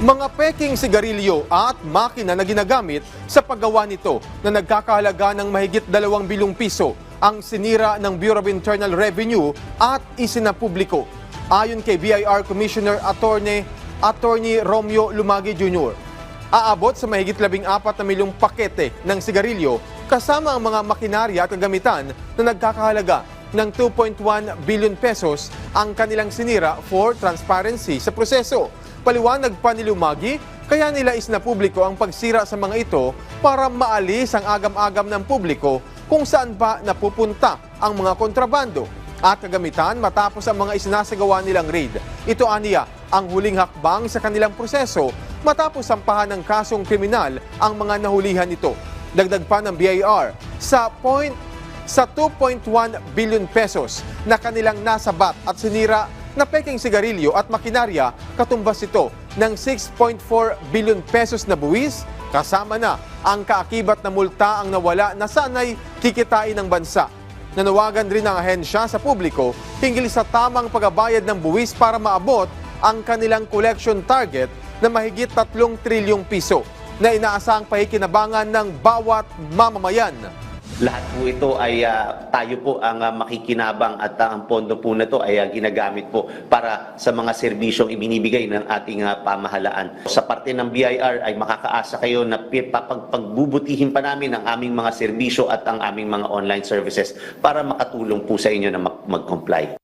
Mga peking sigarilyo at makina na ginagamit sa paggawa nito na nagkakahalaga ng mahigit 2 bilyong piso ang sinira ng Bureau of Internal Revenue at isinapubliko. Ayon kay BIR Commissioner Attorney Romeo Lumagi Jr., aabot sa mahigit 14 na milyong pakete ng sigarilyo kasama ang mga makinarya at kagamitan na nagkakahalaga ng 2.1 billion pesos ang kanilang sinira for transparency sa proseso. Paliwanag pa ni Lumagi, kaya nila isinapubliko ang pagsira sa mga ito para maalis ang agam-agam ng publiko kung saan ba napupunta ang mga kontrabando at kagamitan matapos ang mga isinasagawa nilang raid. Ito aniya ang huling hakbang sa kanilang proseso matapos sampahan ng kasong kriminal ang mga nahulihan ito. Dagdag pa ng BIR sa 2.1 billion pesos na kanilang nasabat at sinira na peking sigarilyo at makinarya, katumbas ito ng 6.4 billion pesos na buwis, kasama na ang kaakibat na multa ang nawala na sana'y kikitain ng bansa. Nanawagan rin ang ahensya sa publiko hinggil sa tamang pagbabayad ng buwis para maabot ang kanilang collection target na mahigit 3 trilyong piso na inaasahang pakikinabangan ng bawat mamamayan. Lahat po ito ay tayo po ang makikinabang at ang pondo po na ito ay ginagamit po para sa mga serbisyong ibinibigay ng ating pamahalaan. Sa parte ng BIR ay makakaasa kayo na pagbubutihin pa namin ang aming mga serbisyo at ang aming mga online services para makatulong po sa inyo na mag-comply.